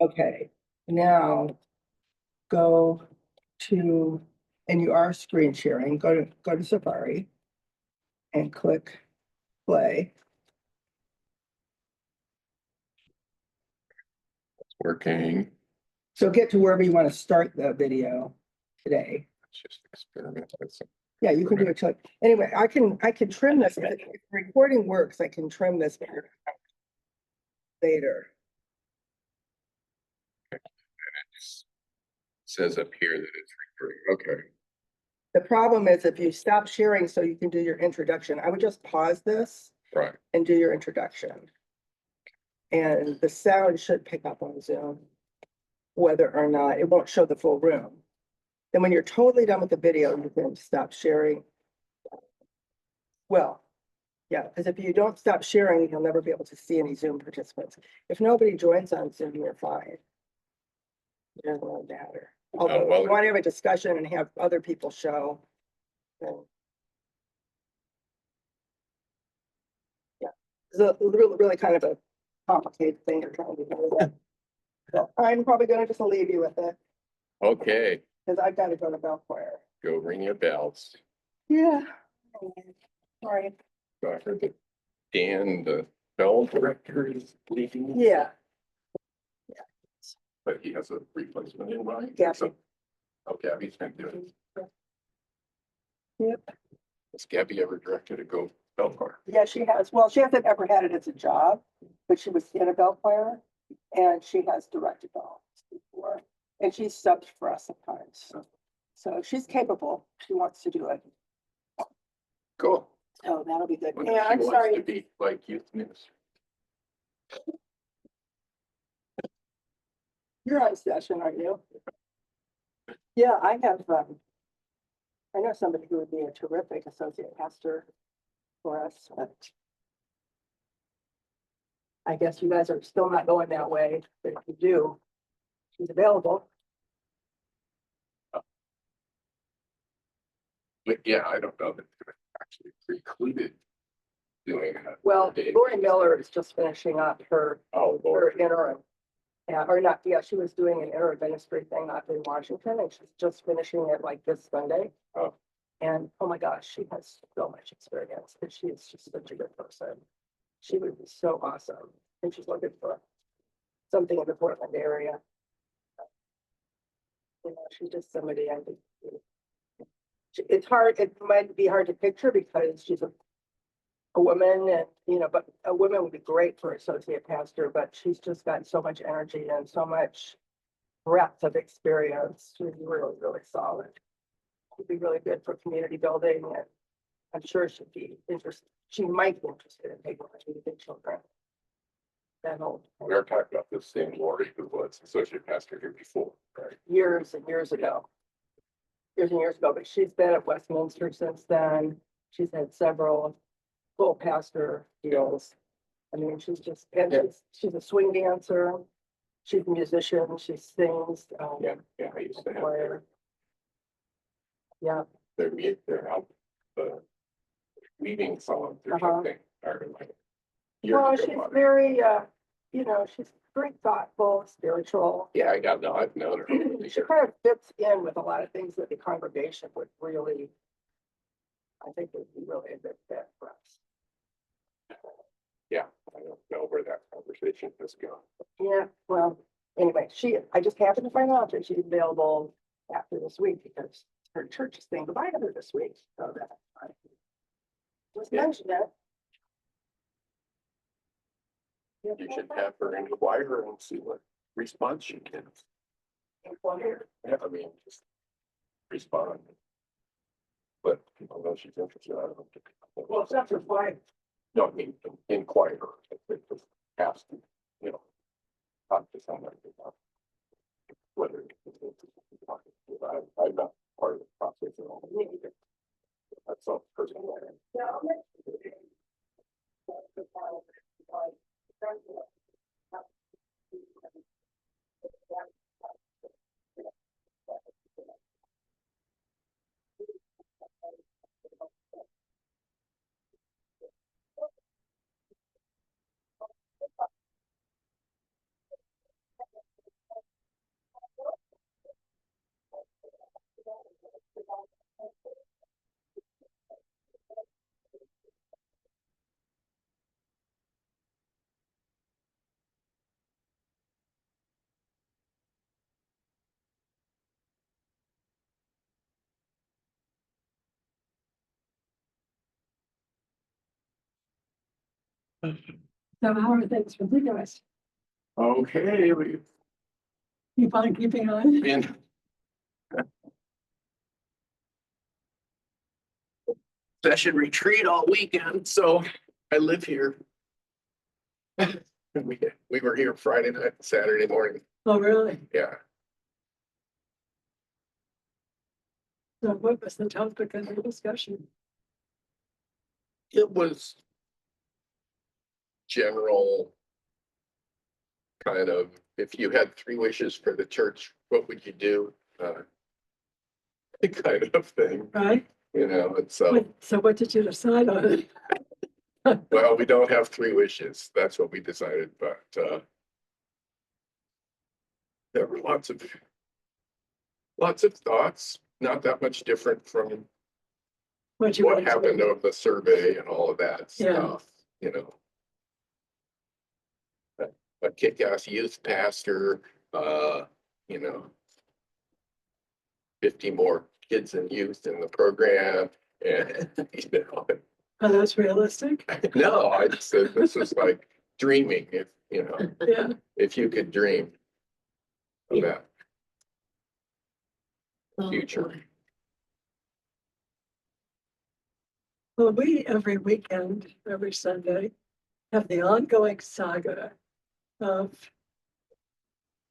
Okay, now go to, and you are screen sharing, go to Safari and click play. It's working. So get to wherever you want to start the video today. Let's just experiment with some. Yeah, you can do it. Anyway, I can trim this. If recording works, I can trim this later. It says up here that it's recording. Okay. The problem is if you stop sharing so you can do your introduction, I would just pause this Right. and do your introduction. And the sound should pick up on Zoom, whether or not it won't show the full room. Then when you're totally done with the video, you can stop sharing. Well, yeah, because if you don't stop sharing, you'll never be able to see any Zoom participants. If nobody joins on Zoom, you're fine. It doesn't really matter. Although if you want to have a discussion and have other people show, then yeah, it's a really kind of a complicated thing you're trying to do with it. So I'm probably going to just leave you with it Okay. because I've got to go to bell choir. Go ring your bells. Yeah. Sorry. So I heard that Dan, the bell director, is leaving. Yeah. But he has a replacement in mind. Gabby. So, oh, Gabby's been doing it. Yep. Has Gabby ever directed a go bell choir? Yeah, she has. Well, she hasn't ever had it as a job, but she was in a bell choir and she has directed bells before. And she's subbed for us sometimes. So she's capable. She wants to do it. Cool. Oh, that'll be good. Well, Yeah, she I'm wants sorry. to be like youth minister. You're on session, aren't you? Yeah, I have, I know somebody who would be a terrific associate pastor for us, but I guess you guys are still not going that way, but if you do, she's available. But yeah, I don't know that they're actually precluded doing that. Well, Lori Miller is just finishing up her interim. Yeah, or not, yeah, she was doing an interim ministry thing up in Washington and she's just finishing it like this Sunday. Oh. And oh my gosh, she has so much experience and she is just such a good person. She would be so awesome. And she's looking for something in the Portland area. You know, she's just somebody I think. It's hard, it might be hard to picture because she's a woman and, you know, but a woman would be great for associate pastor, but she's just got so much energy and so much breadth of experience. She's really, really solid. She'd be really good for community building and I'm sure she'd be interested. She might be interested in taking on children. That old. We were talking about this same Lori who was associate pastor here before, right? Years and years ago. Years and years ago, but she's been at Westminster since then. She's had several full pastor deals. I mean, she's just, and she's a swing dancer. She's a musician. She sings. Yeah, I used to have choir. Yeah. They're out the leading songs or Uh-huh. something. Well, she's very, you know, she's very thoughtful, spiritual. Yeah, I've known her. She kind of fits in with a lot of things that the congregation would really, I think would be really a good fit for us. Yeah, I don't know where that conversation has gone. Yeah, well, anyway, I just happened to find out that she's available after this week because her church is saying goodbye to her this week. So that I just mentioned that. You should have her in the choir and see what response she gets. Yeah, I mean, just respond. But people know she's interested. I don't think. Well, it's not her wife. No, I mean, inquire. It just has to, you know, talk to somebody about whether I'm not part of the process at all. That's all personal. Yeah. So how are things with you guys? Okay, we've Keep on keeping on? been. Session retreat all weekend, so I live here. We were here Friday night, Saturday morning, Oh, really? yeah. So what was the topic of the discussion? It was general kind of, if you had 3 wishes for the church, what would you do? Kind of thing, Right? and so, So what did you decide on? well, we don't have 3 wishes. That's what we decided, but there were lots of thoughts, not that much different from What you what wanted to happened do? of the survey and all of that Yeah. stuff, a kick-ass youth pastor, uh, you know, 50 more kids and youth in the program, and, Oh, that's realistic? no, I just said, this is like dreaming, if, Yeah. if you could dream of that Oh, future. boy. Well, we, every weekend, every Sunday, have the ongoing saga of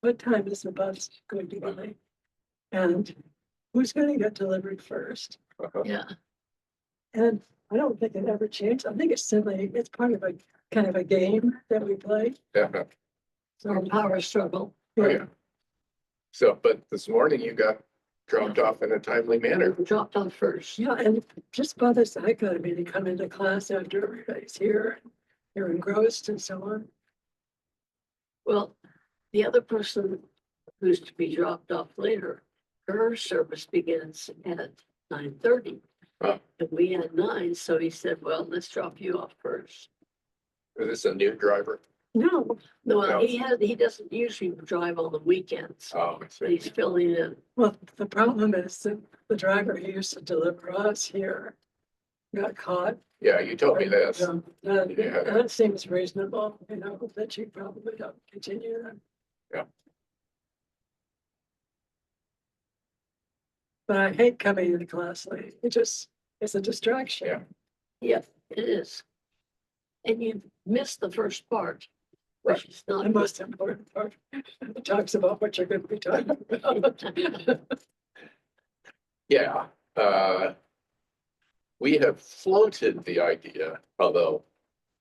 what time is the bus going to be? And who's going to get delivered first? Yeah. And I don't think it ever changed. I think it's simply, it's part of a kind of a game that we play. Yeah. So a power struggle. Oh, yeah. So, but this morning you got dropped off in a timely manner. Dropped off first. Yeah, and just bothers the heck out of me to come into class after everybody's here. You're engrossed and so on. Well, the other person who's to be dropped off later, her service begins at 9:30. Oh. And we had 9, so he said, well, let's drop you off first. Is this a new driver? No, No, he doesn't usually drive on the weekends. Oh, I But he's see. filling in. well, the problem is that the driver who used to deliver us here got caught. Yeah, you told me this. That seems reasonable, that you probably don't continue that. Yeah. But I hate coming into class late. It's a distraction. Yeah. Yep, it is. And you missed the first part. Right. Which is not The most important part. It talks about what you're going to be talking about. Yeah, we have floated the idea, although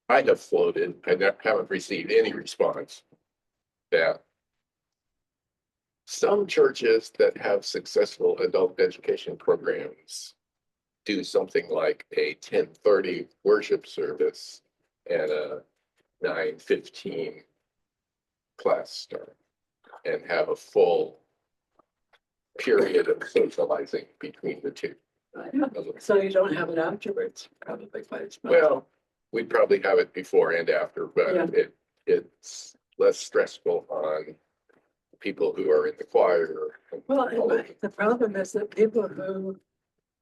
I have floated, haven't received any response, that some churches that have successful adult education programs do something like a 10:30 worship service and a 9:15 class start, and have a full period of socializing between the two. So you don't have it afterwards, probably quite as much. Well, we'd probably have it before and after, Yeah. but it's less stressful on people who are in the choir. and Well, all of it. the problem is that people who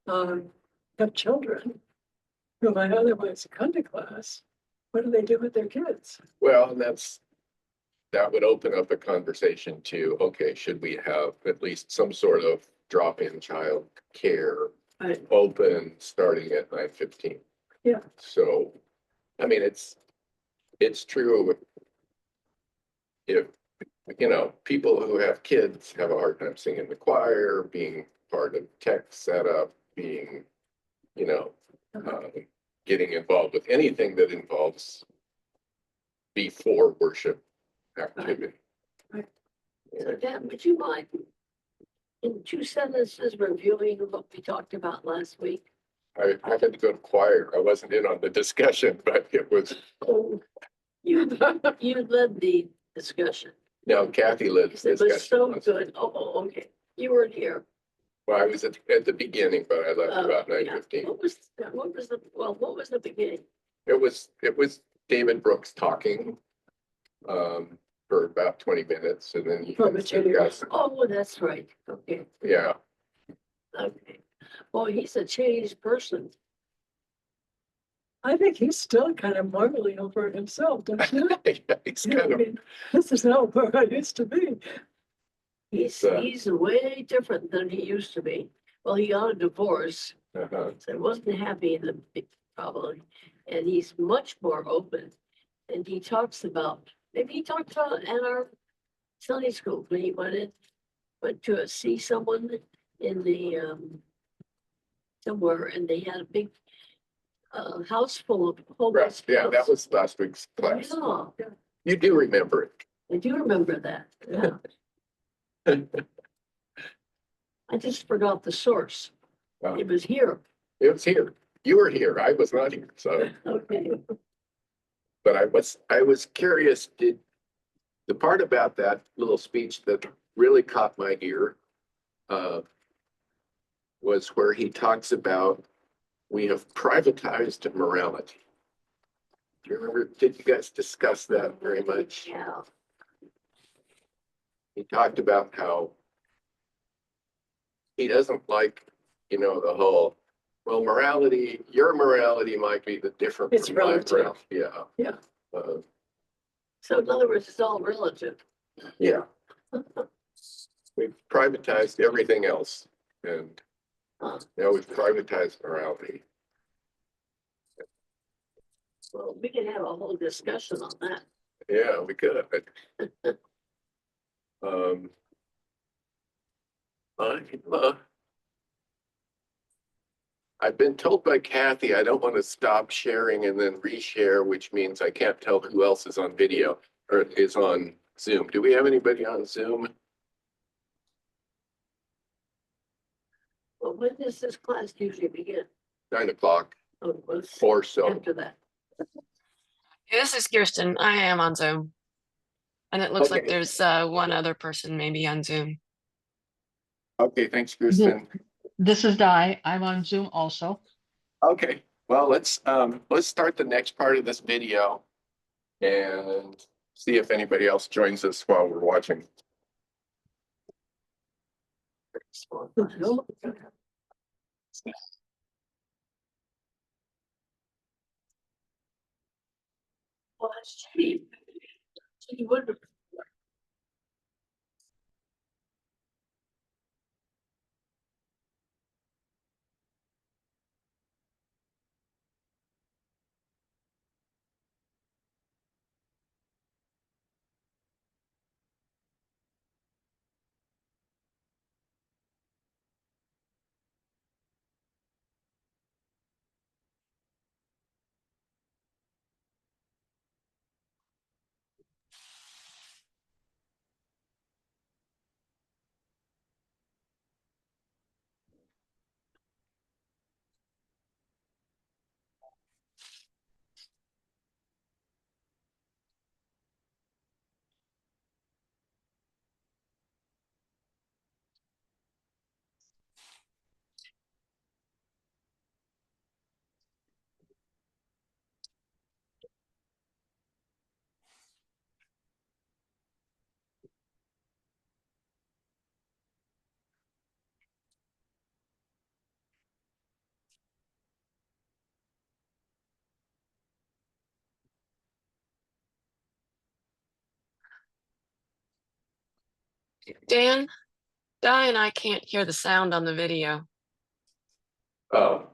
have children who might otherwise come to class, what do they do with their kids? Well, and that would open up a conversation to, okay, should we have at least some sort of drop-in child care Right. open starting at 9:15? Yeah. So, I mean, it's true. If, people who have kids have a hard time singing the choir, being part of tech setup, being, getting involved with anything that involves before worship activity. Right. So Dan, would you mind in 2 sentences reviewing what we talked about last week? I had to go to choir. I wasn't in on the discussion, but it was, Oh, you led the discussion. now Kathy led the It was so discussion. good. Oh, okay. You weren't here. Well, I was at the beginning, but I left about Yeah. 9:15. What was the beginning? It was David Brooks talking for about 20 minutes, and then you Oh, but you- guys, Oh, that's right. Okay, yeah, okay. Well, he's a changed person. I think he's still kind of marveling over it himself, don't you? It's You know, kind I of, mean, this is not where I used to be. He's way different than he used to be. Well, he got a divorce, uh-huh. so he wasn't happy in the probably, and he's much more open. And he talks about, maybe he talked about at our Sunday school when he went to see someone in the somewhere, and they had a big house full of homeless. Yeah, that kids. was last week's class. Yeah, You do remember it. I do remember that. Yeah, I just forgot the source. Oh. It was here. It was here. You were here. I was not here, so, Okay. but I was curious, did the part about that little speech that really caught my ear was where he talks about we have privatized morality. Do you remember, did you guys discuss that very much? Yeah. He talked about how he doesn't like, the whole, well, morality, your morality might be the different It's from my relative. morality. Yeah. Yeah. So in other words, it's all relative. Yeah. We've privatized everything else, and now we've privatized morality. Well, we can have a whole discussion on that. Yeah, we could. I've been told by Kathy I don't want to stop sharing and then reshare, which means I can't tell who else is on video or is on Zoom. Do we have anybody on Zoom? Well, when does this class usually begin? 9 o'clock Oh, it was or so. after that. This is Kirsten. I am on Zoom. And it looks like Okay. there's one other person maybe on Zoom. Okay, thanks, Kristen. This is Di. I'm on Zoom also. Okay, well, let's start the next part of this video and see if anybody else joins us while we're watching. No, Well, that's cheap. She would have. Dan, Di and I can't hear the sound on the video. Oh.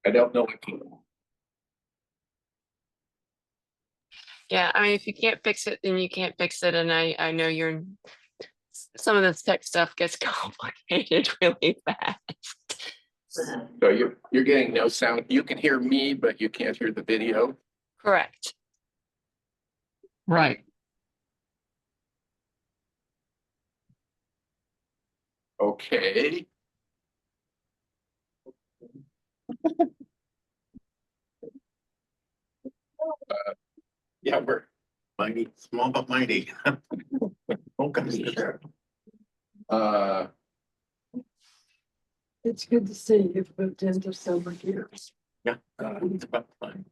I don't know. Yeah, I mean, if you can't fix it, then you can't fix it. And I know some of this tech stuff gets complicated really fast. So you're getting no sound. You can hear me, but you can't hear the video. Correct. Right. Okay. Yeah, we're Mighty, small but mighty. Okay. it's good to see you've moved into summer years. Yeah, it's about time.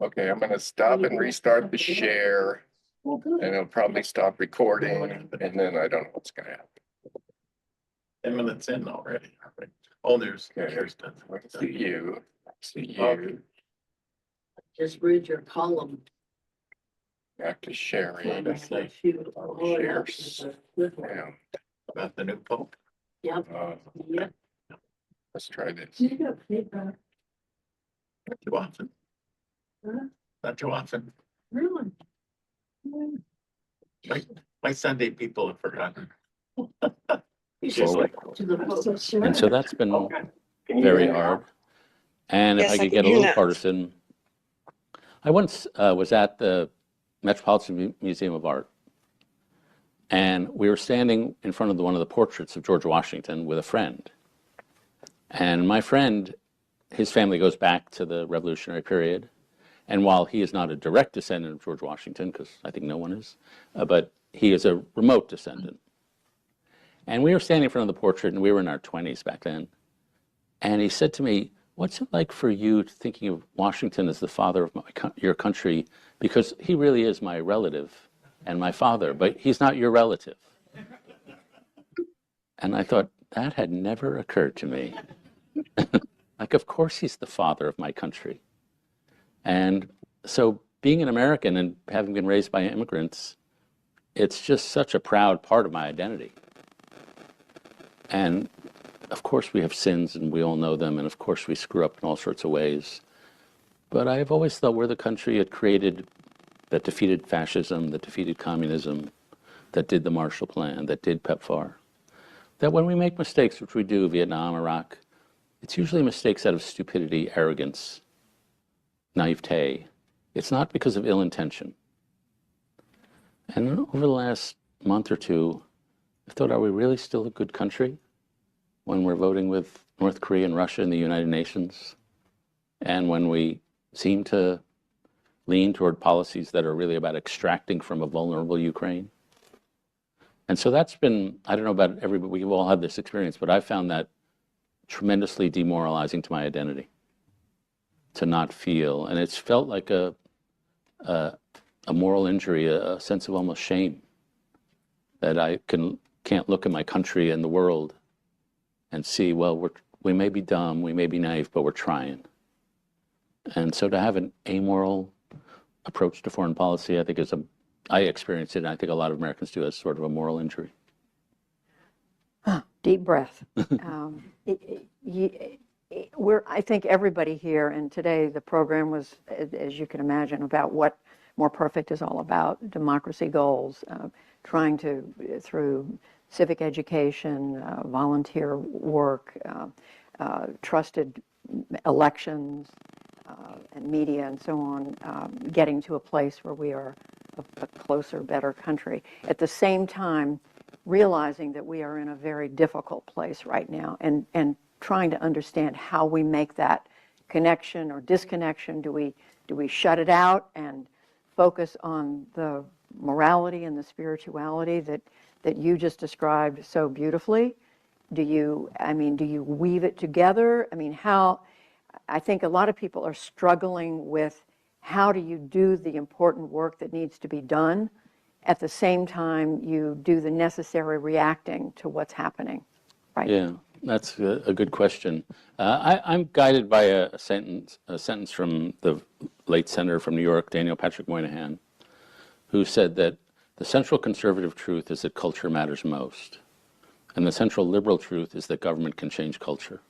Okay, I'm gonna stop and restart the share. And it'll probably stop recording, and then I don't know what's gonna happen. 10 minutes in already. Oh, there's, there's. See you. See you. Just read your column. Back to sharing. Oh, Shares. Yeah. About the new pope. Yep, Uh, yep. Let's try this. You got feedback, Not too often. huh? Not too often. Really? My Sunday people have forgotten. Just like- To the I'm Pope. so sure. And so that's been Can you very hear me now? hard. And if Yes, I I could can get a hear little now. partisan, I once was at the Metropolitan Museum of Art, and we were standing in front of one of the portraits of George Washington with a friend. And my friend, his family goes back to the Revolutionary period. And while he is not a direct descendant of George Washington, because I think no one is, but he is a remote descendant. And we were standing in front of the portrait, and we were in our 20s back then. And he said to me, "What's it like for you thinking of Washington as the father of your country? Because he really is my relative and my father, but he's not your relative." And I thought, that had never occurred to me. Like, of course he's the father of my country. And so being an American and having been raised by immigrants, it's just such a proud part of my identity. And of course we have sins and we all know them, and of course we screw up in all sorts of ways. But I've always thought we're the country that defeated fascism, that defeated communism, that did the Marshall Plan, that did PEPFAR. That when we make mistakes, which we do, Vietnam, Iraq, it's usually mistakes out of stupidity, arrogance, naivete. It's not because of ill intention. And over the last month or two, I thought, are we really still a good country when we're voting with North Korea and Russia in the United Nations? And when we seem to lean toward policies that are really about extracting from a vulnerable Ukraine? And so that's been, I don't know about everybody, we've all had this experience, but I found that tremendously demoralizing to my identity, to not feel. And it's felt like a moral injury, a sense of almost shame, that I can't look at my country and the world and see, well, we may be dumb, we may be naive, but we're trying. And so to have an amoral approach to foreign policy, I think I experienced it, and I think a lot of Americans do, as sort of a moral injury. Deep breath. I think everybody here, and today the program was, as you can imagine, about what More Perfect is all about, democracy goals, trying to, through civic education, volunteer work, trusted elections, and media and so on, getting to a place where we are a closer, better country. At the same time, realizing that we are in a very difficult place right now, and trying to understand how we make that connection or disconnection. Do we shut it out and focus on the morality and the spirituality that you just described so beautifully? Do you weave it together? I think a lot of people are struggling with, how do you do the important work that needs to be done at the same time you do the necessary reacting to what's happening, right? Yeah, that's a good question. I'm guided by a sentence from the late senator from New York, Daniel Patrick Moynihan, who said that the central conservative truth is that culture matters most, and the central liberal truth is that government can change culture.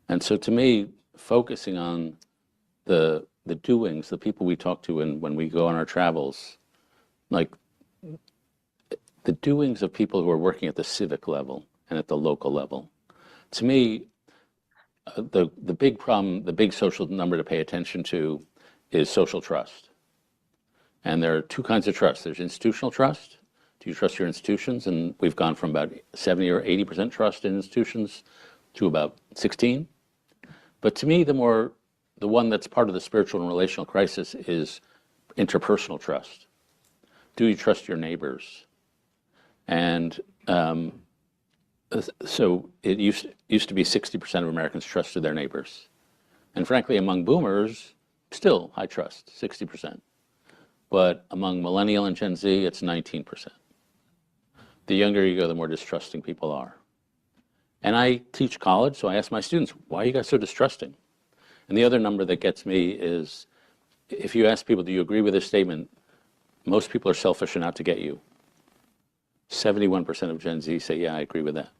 And so to me, focusing on the doings, the people we talk to when we go on our travels, like the doings of people who are working at the civic level and at the local level. To me, the big problem, the big social number to pay attention to is social trust. And there are two kinds of trust. There's institutional trust. Do you trust your institutions? And we've gone from about 70 or 80% trust in institutions to about 16. But to me, the one that's part of the spiritual and relational crisis is interpersonal trust. Do you trust your neighbors? And So it used to be 60% of Americans trusted their neighbors. And frankly, among boomers, still high trust, 60%. But among millennial and Gen Z, it's 19%. The younger you go, the more distrusting people are. And I teach college, so I ask my students, why are you guys so distrusting? And the other number that gets me is, if you ask people, do you agree with this statement? Most people are selfish and out to get you. 71% of Gen Z say, yeah, I agree with that.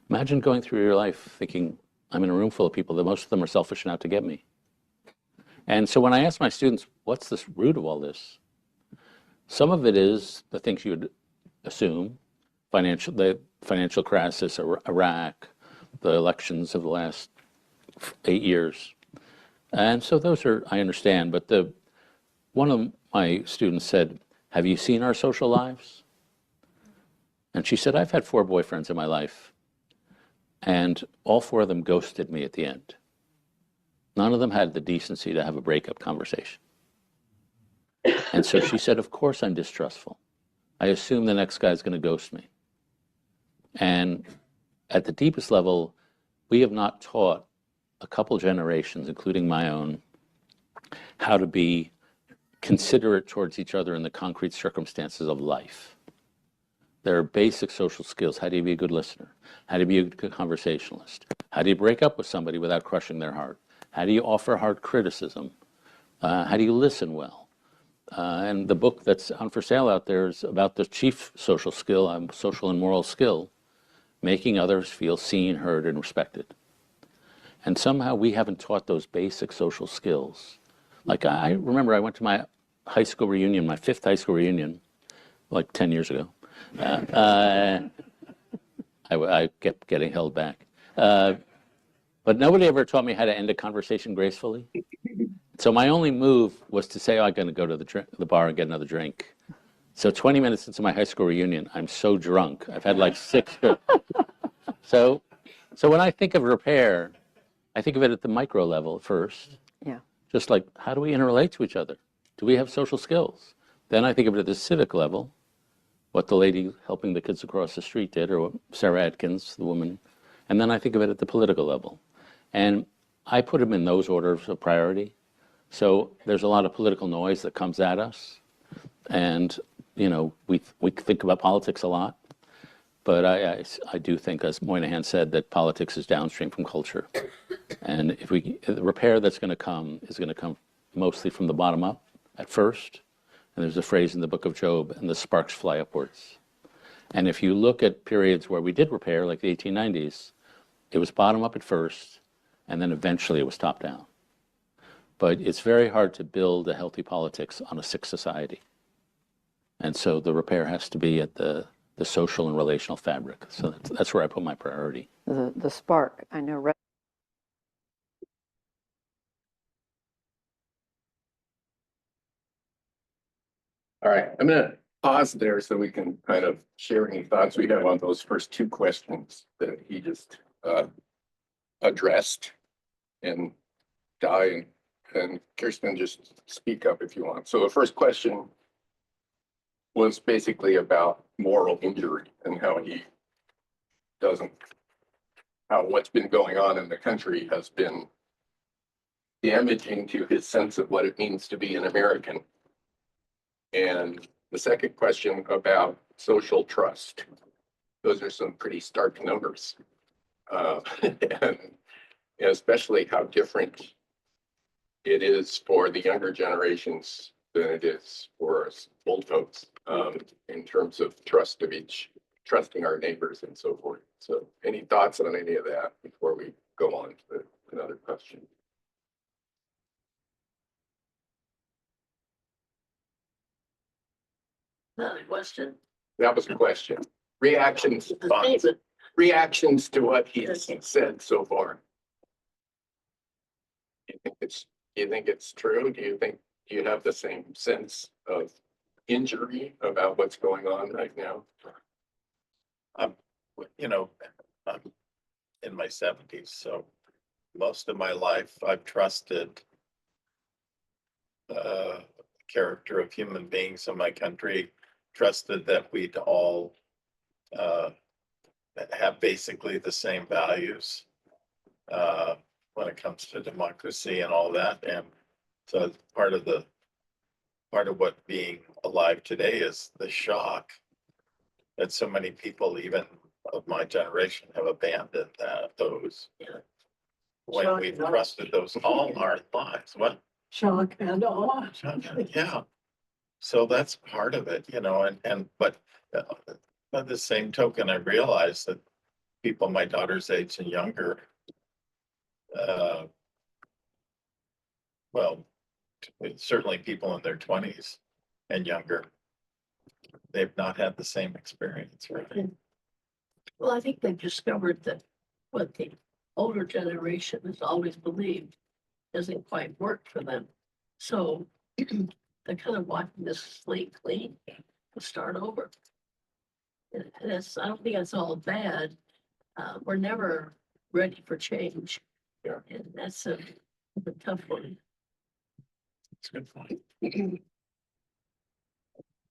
Imagine going through your life thinking, I'm in a room full of people that most of them are selfish and out to get me. And so when I ask my students, what's the root of all this? Some of it is the things you would assume, the financial crisis, Iraq, the elections of the last 8 years. And so those are, I understand, but one of my students said, have you seen our social lives? And she said, I've had 4 boyfriends in my life, and all 4 of them ghosted me at the end. None of them had the decency to have a breakup conversation. And so she said, of course I'm distrustful. I assume the next guy's going to ghost me. And at the deepest level, we have not taught a couple generations, including my own, how to be considerate towards each other in the concrete circumstances of life. There are basic social skills. How do you be a good listener? How do you be a good conversationalist? How do you break up with somebody without crushing their heart? How do you offer hard criticism? How do you listen well? And the book that's on for sale out there is about the chief social skill, social and moral skill, making others feel seen, heard, and respected. And somehow we haven't taught those basic social skills. Like I remember I went to my high school reunion, my 5th high school reunion, like 10 years ago. I kept getting held back. But nobody ever taught me how to end a conversation gracefully. So my only move was to say, oh, I'm going to go to the bar and get another drink. So 20 minutes into my high school reunion, I'm so drunk. I've had like 6. So when I think of repair, I think of it at the micro level first. Yeah. Just like, how do we interrelate to each other? Do we have social skills? Then I think of it at the civic level, what the lady helping the kids across the street did, or what Sarah Atkins, the woman. And then I think of it at the political level. And I put them in those orders of priority. So there's a lot of political noise that comes at us. And, you know, we think about politics a lot. But I do think, as Moynihan said, that politics is downstream from culture. And the repair that's going to come is going to come mostly from the bottom up at first. And there's a phrase in the book of Job, and the sparks fly upwards. And if you look at periods where we did repair, like the 1890s, it was bottom up at first, and then eventually it was top down. But it's very hard to build a healthy politics on a sick society. And so the repair has to be at the social and relational fabric. So that's where I put my priority. The spark, I know. All right, I'm gonna pause there so we can kind of share any thoughts we have on those first 2 questions that he just addressed. And Di and Kirsten, just speak up if you want. So the first question was basically about moral injury and how what's been going on in the country has been damaging to his sense of what it means to be an American. And the second question about social trust. Those are some pretty stark numbers. And especially how different it is for the younger generations than it is for us old folks, in terms of trusting our neighbors and so forth. So any thoughts on any of that before we go on to another question? Another question? That was a question. Reactions, A statement. reactions to what he's said so far. Do you think it's true? Do you have the same sense of injury about what's going on right now? You know, I'm in my 70s, so most of my life I've trusted character of human beings in my country, trusted that we'd all that have basically the same values when it comes to democracy and all that. And so part of what being alive today is the shock that so many people, even of my generation, have abandoned those. When Shock we've and awe. trusted those all our lives. What? Shock and awe. Yeah. So that's part of it, but by the same token, I realized that people my daughter's age and younger, well, certainly people in their 20s and younger, they've not had the same experience, right? Well, I think they've discovered that what the older generation has always believed doesn't quite work for them. So they're kind of wiping this slate clean to start over. And I don't think that's all bad. We're never ready for change. Yeah. And that's a tough one. It's a good point.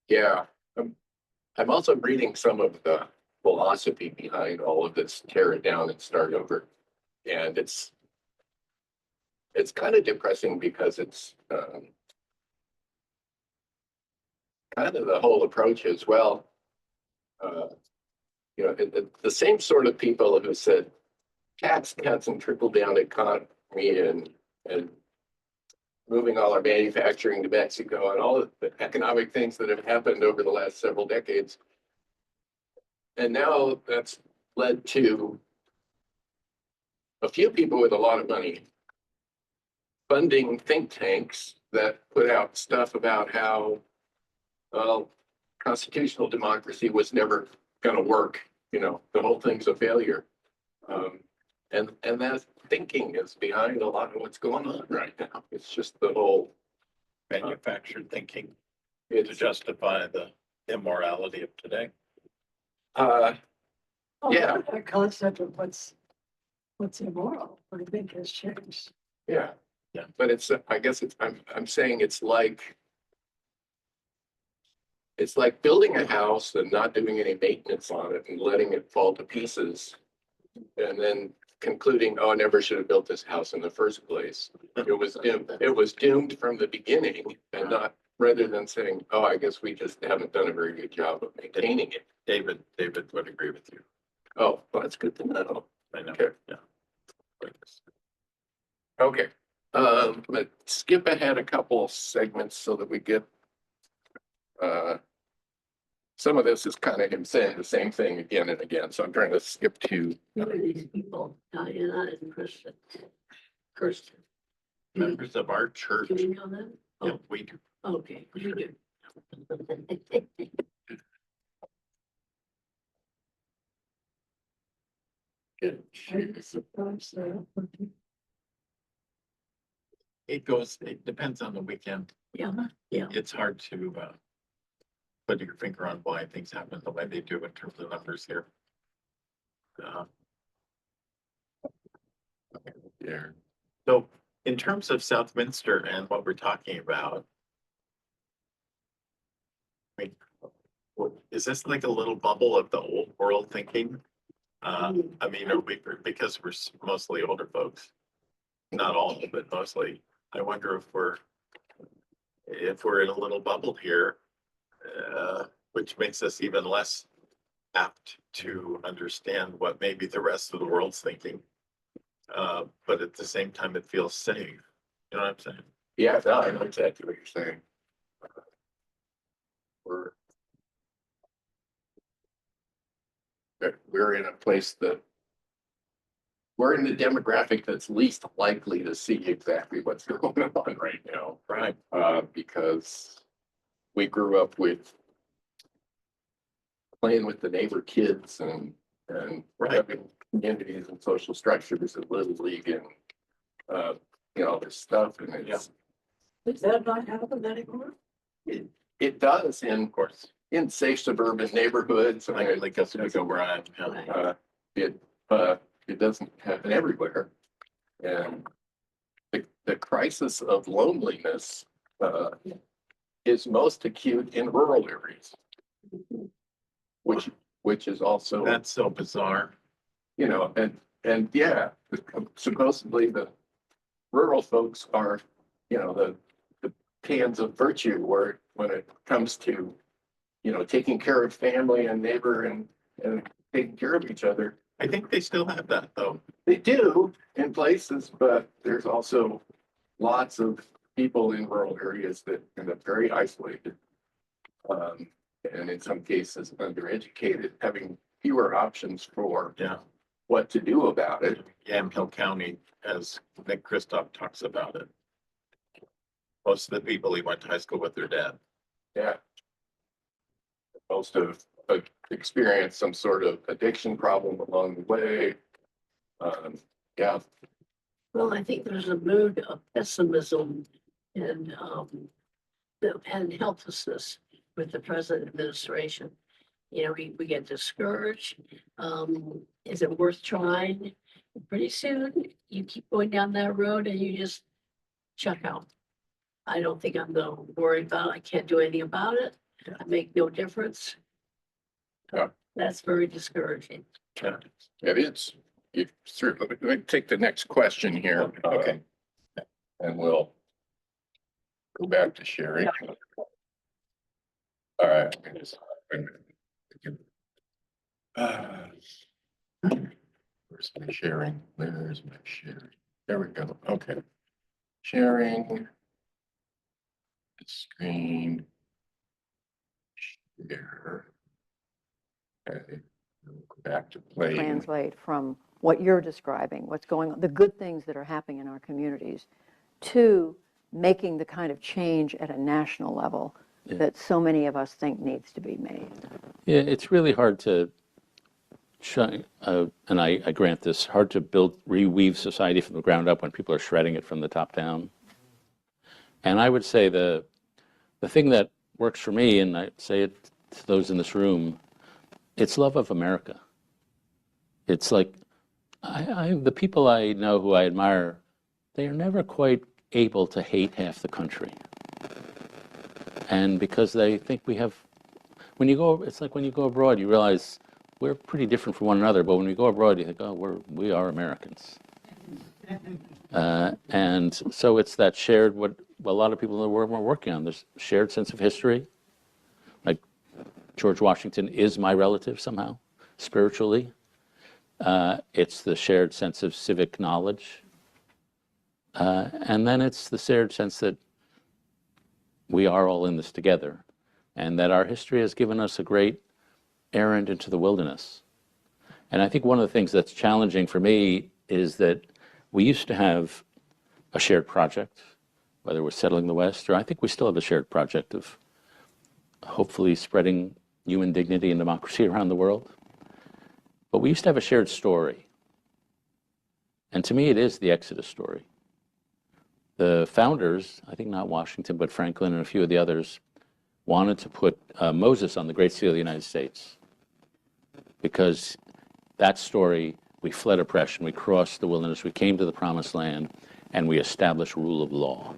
Yeah, I'm also reading some of the philosophy behind all of this tear it down and start over. And it's kind of depressing because it's kind of the whole approach as well. The same sort of people who said tax cuts and trickle down economy and moving all our manufacturing to Mexico and all of the economic things that have happened over the last several decades. And now that's led to a few people with a lot of money funding think tanks that put out stuff about how, well, constitutional democracy was never going to work. The whole thing's a failure. And that thinking is behind a lot of what's going on right now. It's just the whole Manufactured thinking to justify the immorality of today. Yeah. The concept of what's immoral, I think has changed. Yeah. Yeah. But I guess I'm saying it's like building a house and not doing any maintenance on it and letting it fall to pieces. And then concluding, oh, I never should have built this house in the first place. It was doomed from the beginning, and not rather than saying, oh, I guess we just haven't done a very good job of maintaining it. David would agree with you. Oh, well, that's good to know. I know. Okay. Yeah. Okay. But skip ahead a couple segments so that we get some of this is kind of him saying the same thing again and again. So I'm trying to skip to Who are these people? Diana and Kirsten. Members of our church. Do we know them? Yeah, Oh, we do. okay, you do. Good. I suppose so. It depends on the weekend. Yeah, yeah. It's hard to put your finger on why things happen the way they do in terms of numbers here. yeah. So in terms of Southminster and what we're talking about, I mean, is this like a little bubble of the old world thinking? I mean, because we're mostly older folks, not all, but mostly. I wonder if we're in a little bubble here, which makes us even less apt to understand what maybe the rest of the world's thinking. But at the same time, it feels safe. You know what I'm saying? Yeah, no, I know exactly what you're saying. We're in a place that we're in the demographic that's least likely to see exactly what's going on right now. Right. Because we grew up with playing with the neighbor kids and having communities and social structures and Little League and all this stuff. And it's Does that not happen anymore? it does in safe suburban neighborhoods. Like that's where I'm. It doesn't happen everywhere. And the crisis of loneliness is most acute in rural areas, which which is also, That's so bizarre. you know, and yeah, supposedly the rural folks are, you know, the cans of virtue where when it comes to, you know, taking care of family and neighbor and taking care of each other. I think they still have that though. They do in places, but there's also lots of people in rural areas that end up very isolated. And in some cases undereducated, having fewer options for Yeah. what to do about it. Yamhill County, as Nick Kristoff talks about it. Most of the people he went to high school with their dad. Yeah. Most of experienced some sort of addiction problem along the way. Yeah, Well, I think there's a mood of pessimism and helplessness with the present administration. You know, we get discouraged. Is it worth trying? Pretty soon, you keep going down that road and you just check out. I don't think I'm gonna worry about it. I can't do anything about it. I make no difference. Yeah. That's very discouraging. it is. Let me take the next question here. Okay. And we'll go back to Sherry. All right. Where's my sharing? There's my sharing. There we go. Okay. Sharing. The screen. Share. Okay. We'll go back to play. Translate from what you're describing, what's going on, the good things that are happening in our communities, to making the kind of change at a national level that so many of us think needs to be made. Yeah, it's really hard to, and I grant this, hard to reweave society from the ground up when people are shredding it from the top down. And I would say the thing that works for me, and I say it to those in this room, it's love of America. It's like, the people I know who I admire, they are never quite able to hate half the country. And because they think we have, it's like when you go abroad, you realize we're pretty different from one another, but when we go abroad, you think, oh, we are Americans. And so it's that shared, what a lot of people in the world are working on, this shared sense of history. Like George Washington is my relative somehow, spiritually. It's the shared sense of civic knowledge. And then it's the shared sense that we are all in this together, and that our history has given us a great errand into the wilderness. And I think one of the things that's challenging for me is that we used to have a shared project, whether we're settling the West, or I think we still have a shared project of hopefully spreading human dignity and democracy around the world. But we used to have a shared story. And to me, it is the Exodus story. The founders, I think not Washington, but Franklin and a few of the others, wanted to put Moses on the Great Seal of the United States. Because that story, we fled oppression, we crossed the wilderness, we came to the promised land, and we established rule of law.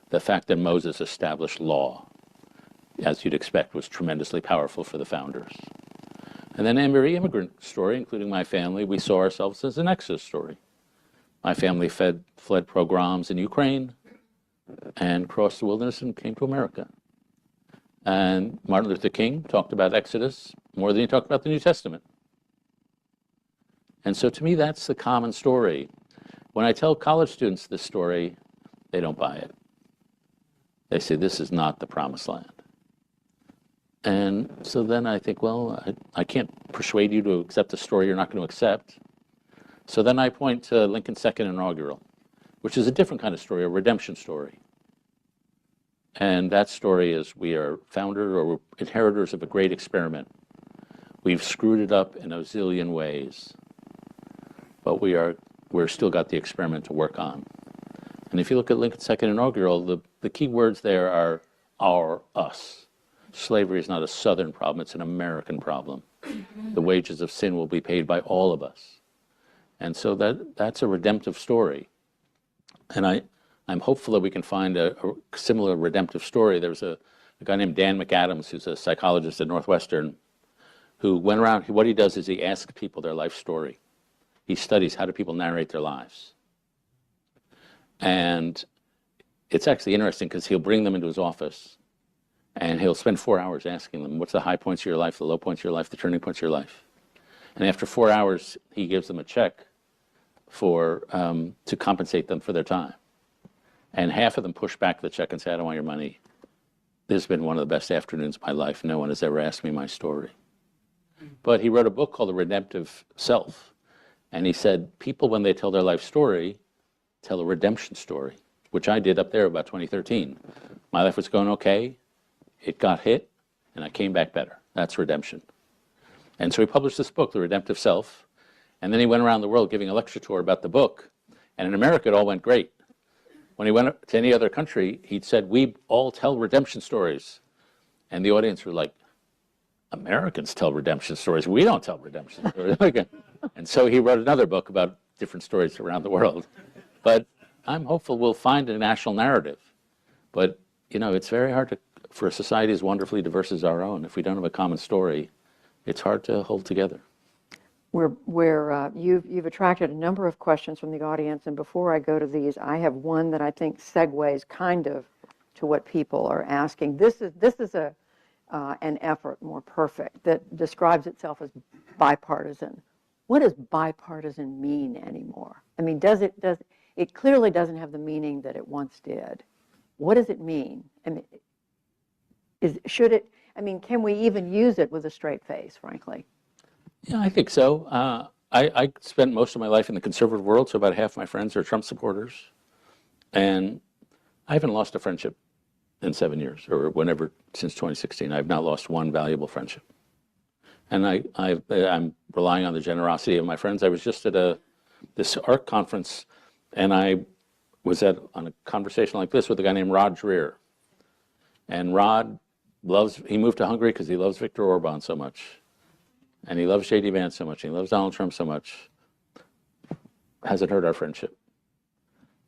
The fact that Moses established law, as you'd expect, was tremendously powerful for the founders. And then every immigrant story, including my family, we saw ourselves as an Exodus story. My family fled pogroms in Ukraine and crossed the wilderness and came to America. And Martin Luther King talked about Exodus more than he talked about the New Testament. And so to me, that's the common story. When I tell college students this story, they don't buy it. They say, this is not the promised land. And so then I think, well, I can't persuade you to accept a story you're not going to accept. So then I point to Lincoln's second inaugural, which is a different kind of story, a redemption story. And that story is we are founder or inheritors of a great experiment. We've screwed it up in a zillion ways, but we're still got the experiment to work on. And if you look at Lincoln's second inaugural, the key words there are our, us. Slavery is not a Southern problem, it's an American problem. The wages of sin will be paid by all of us. And so that's a redemptive story. And I'm hopeful that we can find a similar redemptive story. There was a guy named Dan McAdams, who's a psychologist at Northwestern, who went around. What he does is he asks people their life story. He studies how do people narrate their lives. And it's actually interesting because he'll bring them into his office and he'll spend 4 hours asking them, what's the high points of your life, the low points of your life, the turning points of your life? And after 4 hours, he gives them a check to compensate them for their time. And half of them push back the check and say, I don't want your money. This has been one of the best afternoons of my life. No one has ever asked me my story. But he wrote a book called The Redemptive Self. And he said, people, when they tell their life story, tell a redemption story, which I did up there about 2013. My life was going okay. It got hit, and I came back better. That's redemption. And so he published this book, The Redemptive Self. And then he went around the world giving a lecture tour about the book. And in America, it all went great. When he went to any other country, he'd said, we all tell redemption stories. And the audience were like, Americans tell redemption stories. We don't tell redemption stories. And so he wrote another book about different stories around the world. But I'm hopeful we'll find a national narrative. But, you know, it's very hard for a society as wonderfully diverse as our own. If we don't have a common story, it's hard to hold together. You've attracted a number of questions from the audience, and before I go to these, I have one that I think segues kind of to what people are asking. This is an effort, more perfect, that describes itself as bipartisan. What does bipartisan mean anymore? I mean, it clearly doesn't have the meaning that it once did. What does it mean? I mean, can we even use it with a straight face, frankly? Yeah, I think so. I spent most of my life in the conservative world, so about half my friends are Trump supporters. And I haven't lost a friendship in 7 years, or whenever, since 2016. I've not lost one valuable friendship. And I'm relying on the generosity of my friends. I was just at this ARC conference, and I was on a conversation like this with a guy named Rod Dreher. And Rod he moved to Hungary because he loves Viktor Orban so much. And he loves J.D. Vance so much. And he loves Donald Trump so much. Hasn't hurt our friendship.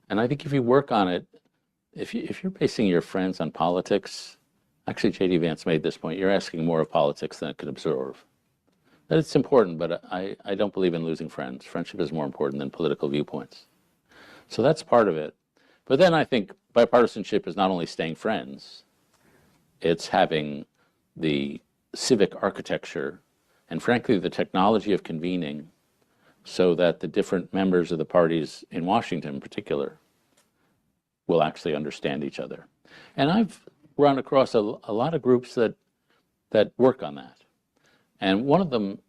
And I think if you work on it, if you're basing your friends on politics, actually J.D. Vance made this point, you're asking more of politics than it could absorb. That it's important, but I don't believe in losing friends. Friendship is more important than political viewpoints. So that's part of it. But then I think bipartisanship is not only staying friends, it's having the civic architecture and frankly the technology of convening so that the different members of the parties in Washington in particular will actually understand each other. And I've run across a lot of groups that work on that. And one of them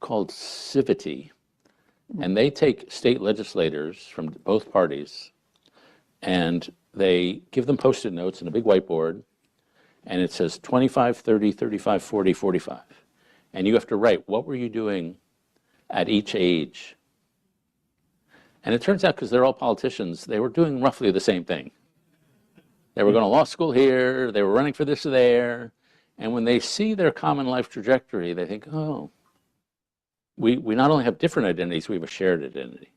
called Civity, and they take state legislators from both parties and they give them Post-it notes and a big whiteboard, and it says 25, 30, 35, 40, 45. And you have to write, what were you doing at each age? And it turns out, because they're all politicians, they were doing roughly the same thing. They were going to law school here, they were running for this or there, and when they see their common life trajectory, they think, oh, we not only have different identities, we have a shared identity.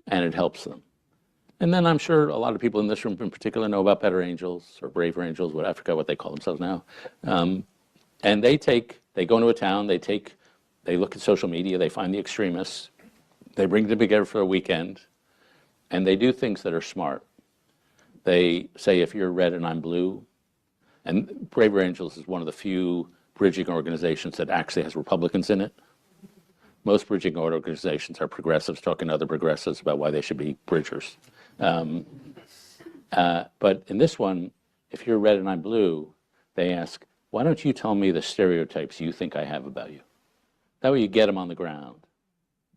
And it helps them. And then I'm sure a lot of people in this room in particular know about Better Angels or Braver Angels, I forgot what they call themselves now. And they go into a town, they look at social media, they find the extremists, they bring them together for a weekend, and they do things that are smart. They say, if you're red and I'm blue, and Braver Angels is one of the few bridging organizations that actually has Republicans in it. Most bridging organizations are progressives talking to other progressives about why they should be bridgers. But in this one, if you're red and I'm blue, they ask, why don't you tell me the stereotypes you think I have about you? That way you get them on the ground,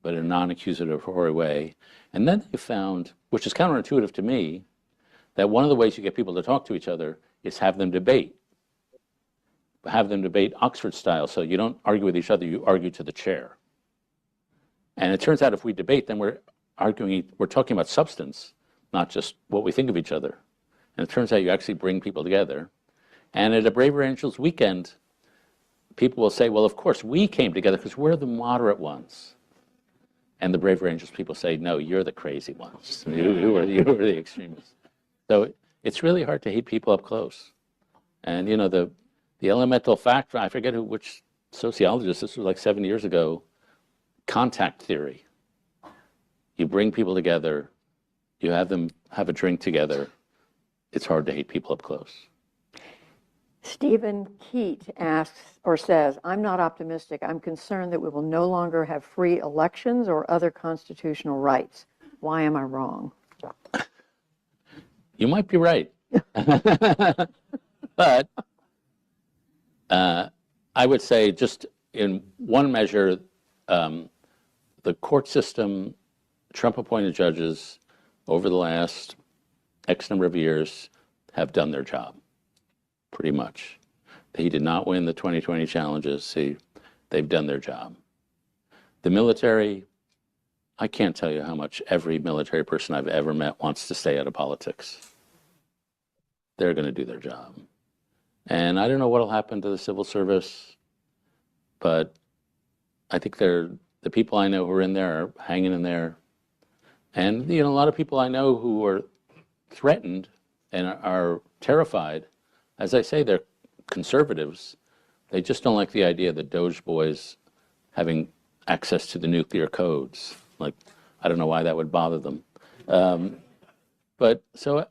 but in a non-accusatory way. And then they found, which is counterintuitive to me, that one of the ways you get people to talk to each other is have them debate. Have them debate Oxford style, so you don't argue with each other, you argue to the chair. And it turns out if we debate, then we're talking about substance, not just what we think of each other. And it turns out you actually bring people together. And at a Braver Angels weekend, people will say, well, of course, we came together because we're the moderate ones. And the Braver Angels people say, no, you're the crazy ones. You are the extremists. So it's really hard to hate people up close. And, you know, the the elemental fact, I forget which sociologist, this was like 7 years ago, contact theory. You bring people together, you have them have a drink together. It's hard to hate people up close. Stephen Keat asks or says, I'm not optimistic. I'm concerned that we will no longer have free elections or other constitutional rights. Why am I wrong? You might be right. But I would say just in one measure, the court system, Trump-appointed judges over the last X number of years have done their job, pretty much. He did not win the 2020 challenges. They've done their job. The military, I can't tell you how much every military person I've ever met wants to stay out of politics. They're going to do their job. And I don't know what will happen to the civil service, but I think the people I know who are in there are hanging in there. And, a lot of people I know who are threatened and are terrified. As I say, they're conservatives. They just don't like the idea of the Doge boys having access to the nuclear codes. Like, I don't know why that would bother them. But so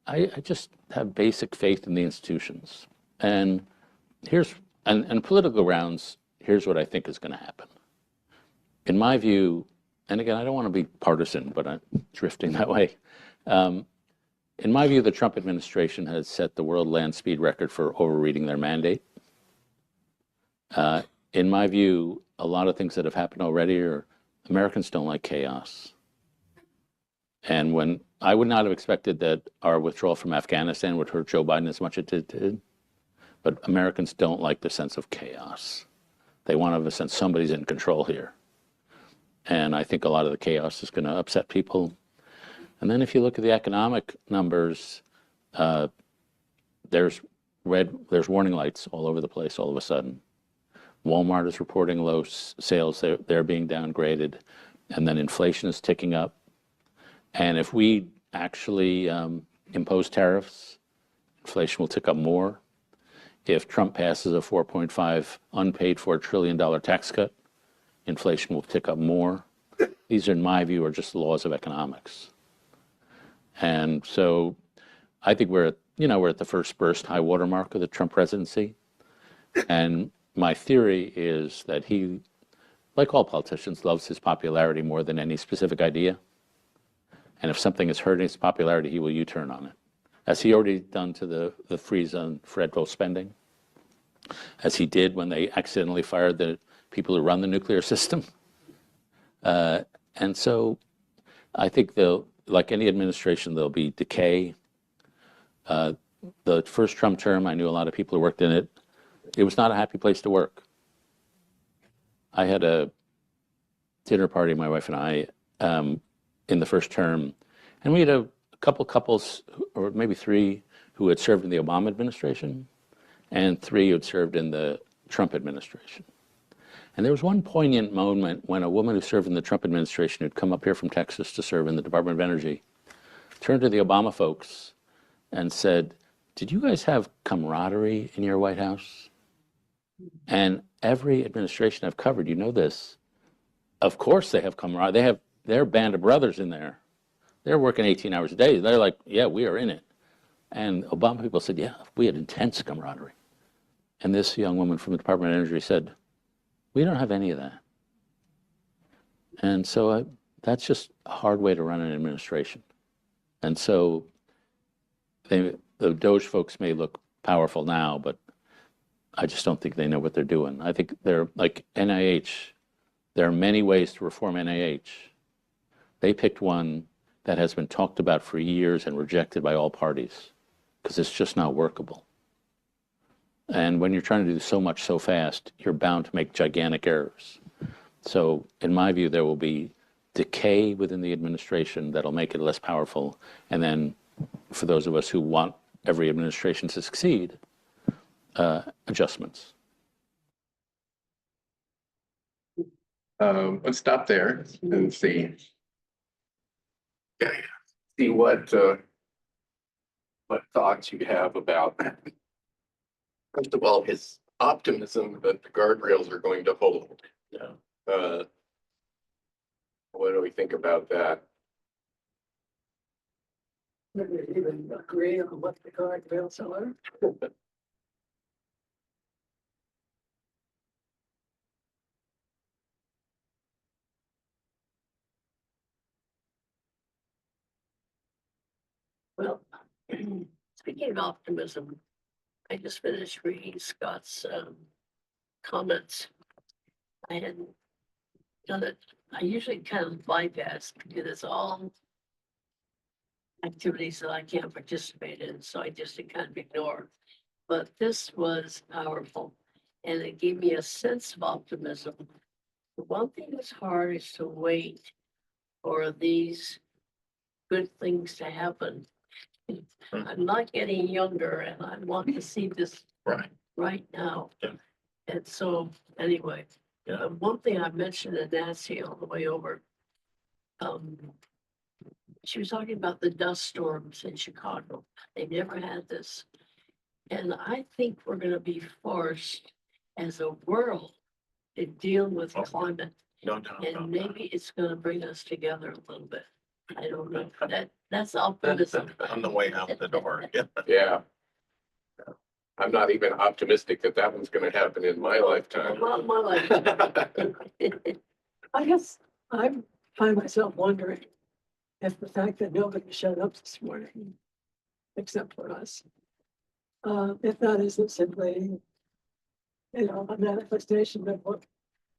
I just have basic faith in the institutions. And political grounds, here's what I think is going to happen. In my view, and again, I don't want to be partisan, but I'm drifting that way. In my view, the Trump administration has set the world land speed record for overreading their mandate. In my view, a lot of things that have happened already are Americans don't like chaos. And when I would not have expected that our withdrawal from Afghanistan would hurt Joe Biden as much as it did, but Americans don't like the sense of chaos. They want to have a sense somebody's in control here. And I think a lot of the chaos is going to upset people. And then if you look at the economic numbers, there's warning lights all over the place all of a sudden. Walmart is reporting low sales. They're being downgraded. And then inflation is ticking up. And if we actually impose tariffs, inflation will tick up more. If Trump passes a $4.5 unpaid for $1 trillion tax cut, inflation will tick up more. These, in my view, are just the laws of economics. And so I think we're at the first burst high water mark of the Trump presidency. And my theory is that he, like all politicians, loves his popularity more than any specific idea. And if something is hurting his popularity, he will U-turn on it, as he already done to the freeze on federal spending, as he did when they accidentally fired the people who run the nuclear system. And so I think like any administration, there'll be decay. The first Trump term, I knew a lot of people who worked in it. It was not a happy place to work. I had a dinner party, my wife and I, in the first term, and we had a couple couples, or maybe three, who had served in the Obama administration, and three who had served in the Trump administration. And there was one poignant moment when a woman who served in the Trump administration, who'd come up here from Texas to serve in the Department of Energy, turned to the Obama folks and said, "Did you guys have camaraderie in your White House?" And every administration I've covered, you know this, of course they have camaraderie. They have their band of brothers in there. They're working 18 hours a day. They're like, yeah, we are in it. And Obama people said, yeah, we had intense camaraderie. And this young woman from the Department of Energy said, we don't have any of that. And so that's just a hard way to run an administration. And so the Doge folks may look powerful now, but I just don't think they know what they're doing. I think they're like NIH. There are many ways to reform NIH. They picked one that has been talked about for years and rejected by all parties because it's just not workable. And when you're trying to do so much so fast, you're bound to make gigantic errors. So in my view, there will be decay within the administration that'll make it less powerful. And then for those of us who want every administration to succeed, adjustments. Let's stop there and see what thoughts you have about First of all, his optimism that the guardrails are going to hold. Yeah. What do we think about that? Maybe even agree on what the guardrails are. Well, speaking of optimism, I just finished reading Scott's comments. I hadn't done it. I usually kind of bypass because it's all activities that I can't participate in, so I just kind of ignore. But this was powerful, and it gave me a sense of optimism. The one thing that's hard is to wait for these good things to happen. I'm not getting younger, and I want to see this Right. right now. Yeah. And so, anyway, Yeah. one thing I mentioned to Nancy on the way over, she was talking about the dust storms in Chicago. They never had this. And I think we're gonna be forced as a world to deal with Oh, climate. No doubt. And about maybe it's gonna bring us together a little bit. I don't know. That's that. optimism. On the way out the door. Yeah. Yeah. I'm not even optimistic that that one's gonna happen in my lifetime. Not my lifetime. I guess I find myself wondering if the fact that nobody showed up this morning, except for us, if that isn't simply, a manifestation of what,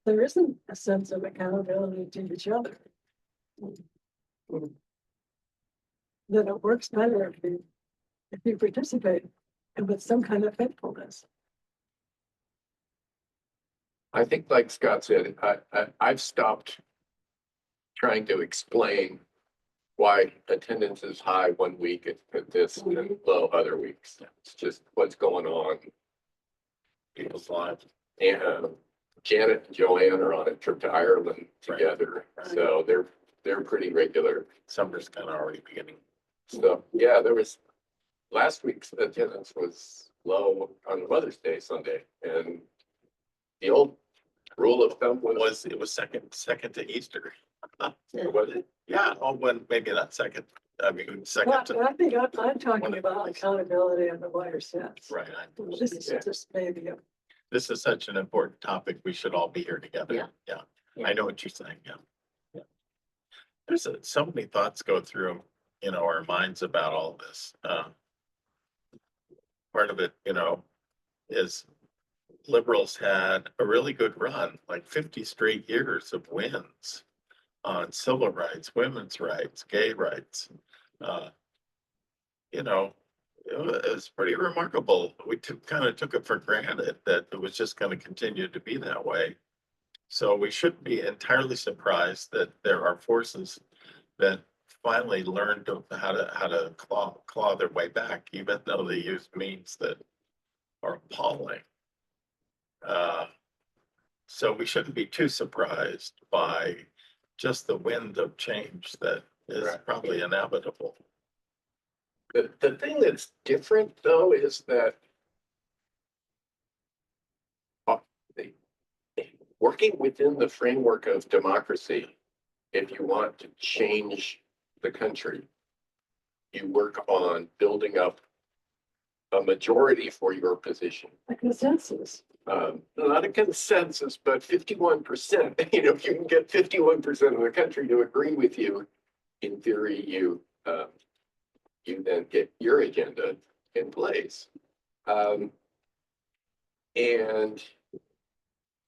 there isn't a sense of accountability to each other. That it works better if you participate and with some kind of faithfulness. I think like Scott said, I've stopped trying to explain why attendance is high one week at this and low other weeks. It's just what's going on. People's lives. And Janet and Joanne are on a trip to Ireland together, so they're pretty regular. Summer's kind of already beginning. So, yeah, there was, last week's attendance was low on Mother's Day Sunday, and the old rule of thumb was, It was second to Easter. was it? Yeah, oh, when, maybe not second, I mean, second But to, I think I'm talking about accountability in the wider sense. right. This is Yeah. just maybe a This is such an important topic. We should all be here together. Yeah. I know what you're saying. Yeah. There's so many thoughts go through, our minds about all this. Part of it, is liberals had a really good run, like 50 straight years of wins on civil rights, women's rights, gay rights. It was pretty remarkable. We kind of took it for granted that it was just going to continue to be that way. So we shouldn't be entirely surprised that there are forces that finally learned how to claw their way back, even though they use means that are appalling. So we shouldn't be too surprised by just the wind of change that is probably inevitable. The thing that's different though is that working within the framework of democracy, if you want to change the country, you work on building up a majority for your position. a consensus. Not a consensus, but 51%. If you can get 51% of the country to agree with you, in theory, you then get your agenda in place. And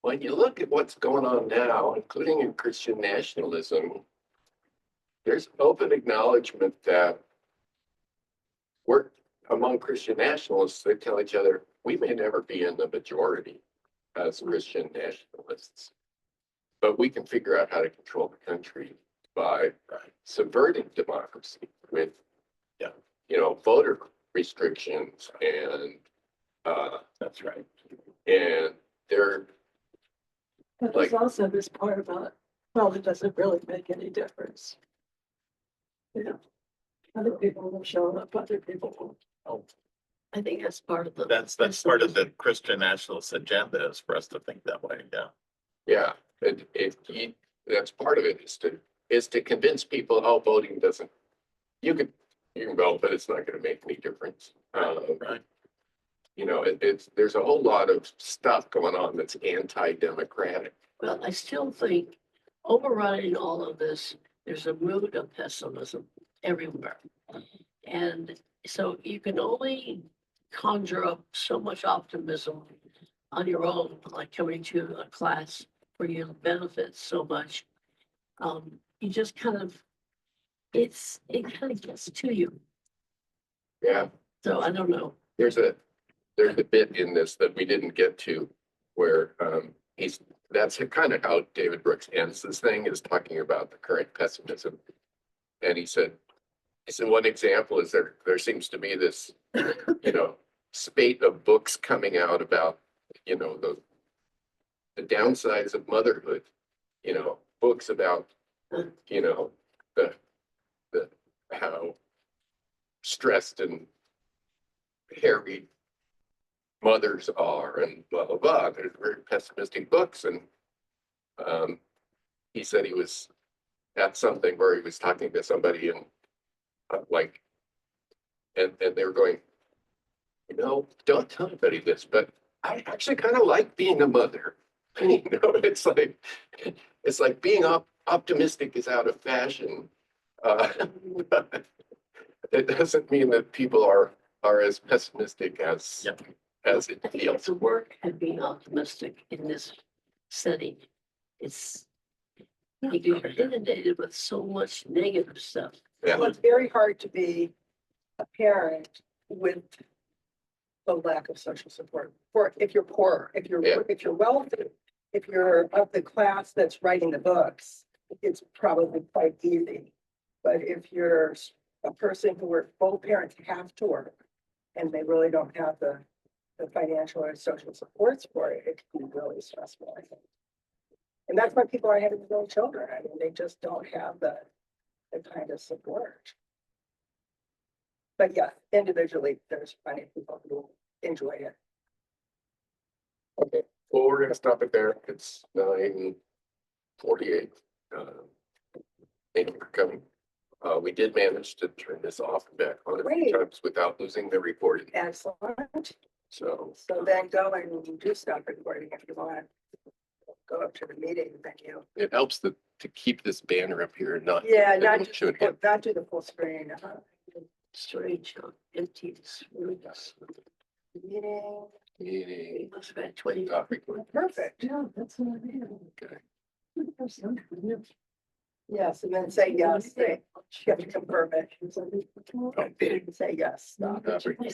when you look at what's going on now, including in Christian nationalism, there's open acknowledgement that we're among Christian nationalists, they tell each other, we may never be in the majority as Christian nationalists, but we can figure out how to control the country by subverting democracy with, voter restrictions and That's right. and they're But there's also this part about, well, it doesn't really make any difference. Other people will show up, other people won't. Oh, I think that's part of the. That's part of the Christian nationalist agenda is for us to think that way, yeah. Yeah, that's part of it is to convince people, oh, voting doesn't, you can vote, but it's not gonna make any difference. Right. You know, there's a whole lot of stuff going on that's anti-democratic. Well, I still think overriding all of this, there's a mood of pessimism everywhere. And so you can only conjure up so much optimism on your own, like coming to a class where you benefit so much. You just kind of, it kind of gets to you. Yeah, So I don't know. there's a bit in this that we didn't get to where that's kind of how David Brooks ends this thing, is talking about the current pessimism. And he said one example is there seems to be this, you know, spate of books coming out about, you know, the downsides of motherhood, you know, books about, you know, the how stressed and harried mothers are and blah, blah, blah. There's very pessimistic books. And he said he was at something where he was talking to somebody and and they were going, you know, don't tell anybody this, but I actually kind of like being a mother. You know, it's like being optimistic is out of fashion. But it doesn't mean that people are as pessimistic as Yep. as it I think feels. it's work at being optimistic in this setting. It's, you're inundated with so much negative stuff. Yeah. Well, it's very hard to be a parent with the lack of social support. For if you're poor, if you're wealthy, if you're of the class that's writing the books, it's probably quite easy. But if you're a person who works, both parents have to work, and they really don't have the financial or social supports for it, it can be really stressful, I think. And that's why people are having little children. I mean, they just don't have the kind of support. But yeah, individually, there's plenty of people who enjoy it. Okay, well, we're gonna stop it there. It's 9:48. Thank you for coming. We did manage to turn this off and back on a few Great. times without losing the recording. Excellent. So So then go and do stop recording if you want. Go up to the meeting venue. it helps to keep this banner up here and not. Yeah, and not don't show it. not do the full screen. Strange how empty this room is. Meeting, Meeting, Must have had 20. stop recording. perfect. Yeah, that's what I mean. Okay. Yes, and then say yes. You have to confirm it. Say yes. Stop. Stop recording.